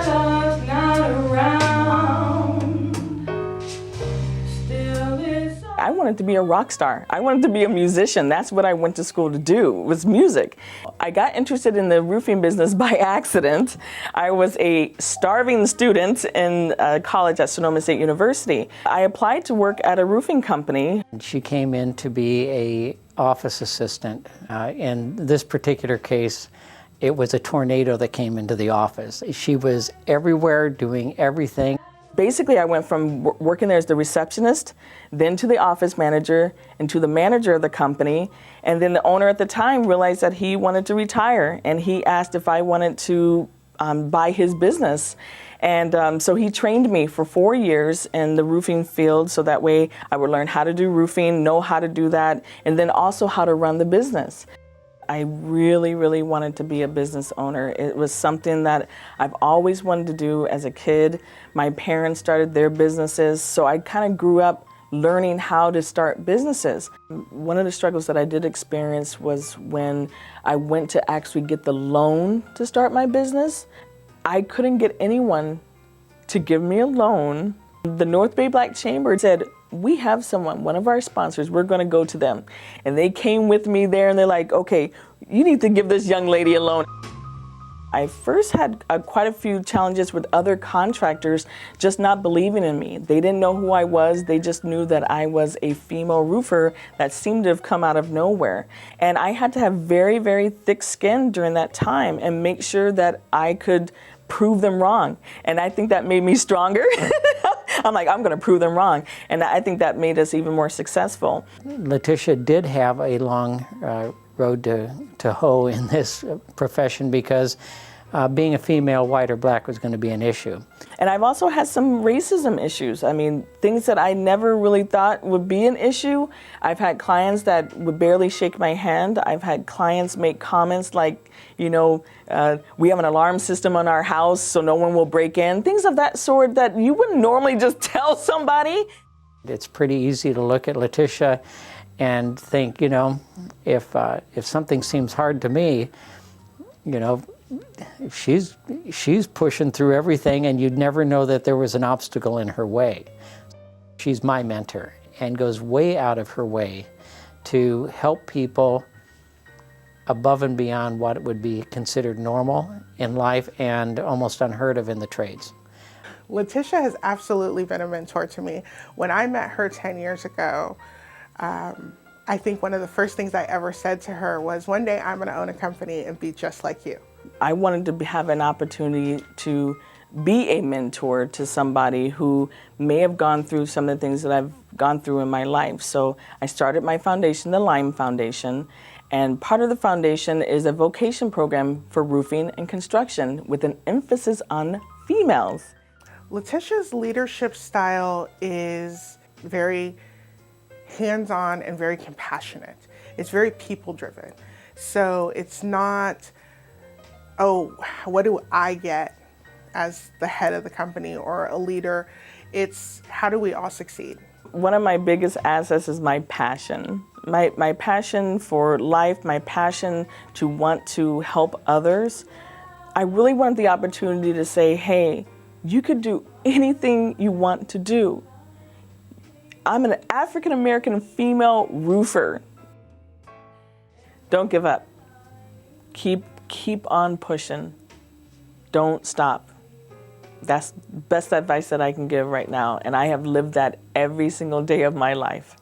love's not around, still it's... I wanted to be a rock star. I wanted to be a musician. That's what I went to school to do, was music. I got interested in the roofing business by accident. I was a starving student in college at Sonoma State University. I applied to work at a roofing company. She came in to be an office assistant. In this particular case, it was a tornado that came into the office. She was everywhere doing everything. Basically, I went from working there as the receptionist, then to the office manager, and to the manager of the company. And then the owner at the time realized that he wanted to retire, and he asked if I wanted to buy his business. And so he trained me for 4 years in the roofing field, so that way I would learn how to do roofing, know how to do that, and then also how to run the business. I really, really wanted to be a business owner. It was something that I've always wanted to do as a kid. My parents started their businesses, so I kind of grew up learning how to start businesses. One of the struggles that I did experience was when I went to actually get the loan to start my business. I couldn't get anyone to give me a loan. The North Bay Black Chamber said, we have someone, one of our sponsors, we're going to go to them. And they came with me there and they're like, okay, you need to give this young lady a loan. I first had quite a few challenges with other contractors just not believing in me. They didn't know who I was. They just knew that I was a female roofer that seemed to have come out of nowhere. And I had to have very, very thick skin during that time and make sure that I could prove them wrong. And I think that made me stronger. I'm like, I'm going to prove them wrong. And I think that made us even more successful. Letitia did have a long road to hoe in this profession because being a female, white or black, was going to be an issue. And I've also had some racism issues. I mean, things that I never really thought would be an issue. I've had clients that would barely shake my hand. I've had clients make comments like, you know, we have an alarm system on our house so no one will break in. Things of that sort that you wouldn't normally just tell somebody. It's pretty easy to look at Letitia and think, you know, if something seems hard to me, you know, she's pushing through everything, and you'd never know that there was an obstacle in her way. She's my mentor and goes way out of her way to help people above and beyond what would be considered normal in life and almost unheard of in the trades. Letitia has absolutely been a mentor to me. When I met her 10 years ago, I think one of the first things I ever said to her was, one day I'm going to own a company and be just like you. I wanted to have an opportunity to be a mentor to somebody who may have gone through some of the things that I've gone through in my life. So I started my foundation, the Lime Foundation, and part of the foundation is a vocation program for roofing and construction with an emphasis on females. Letitia's leadership style is very hands-on and very compassionate. It's very people-driven. So it's not, oh, what do I get as the head of the company or a leader? It's how do we all succeed? One of my biggest assets is my passion. My passion for life, my passion to want to help others. I really want the opportunity to say, hey, you could do anything you want to do. I'm an African-American female roofer. Don't give up. Keep on pushing. Don't stop. That's the best advice that I can give right now, and I have lived that every single day of my life.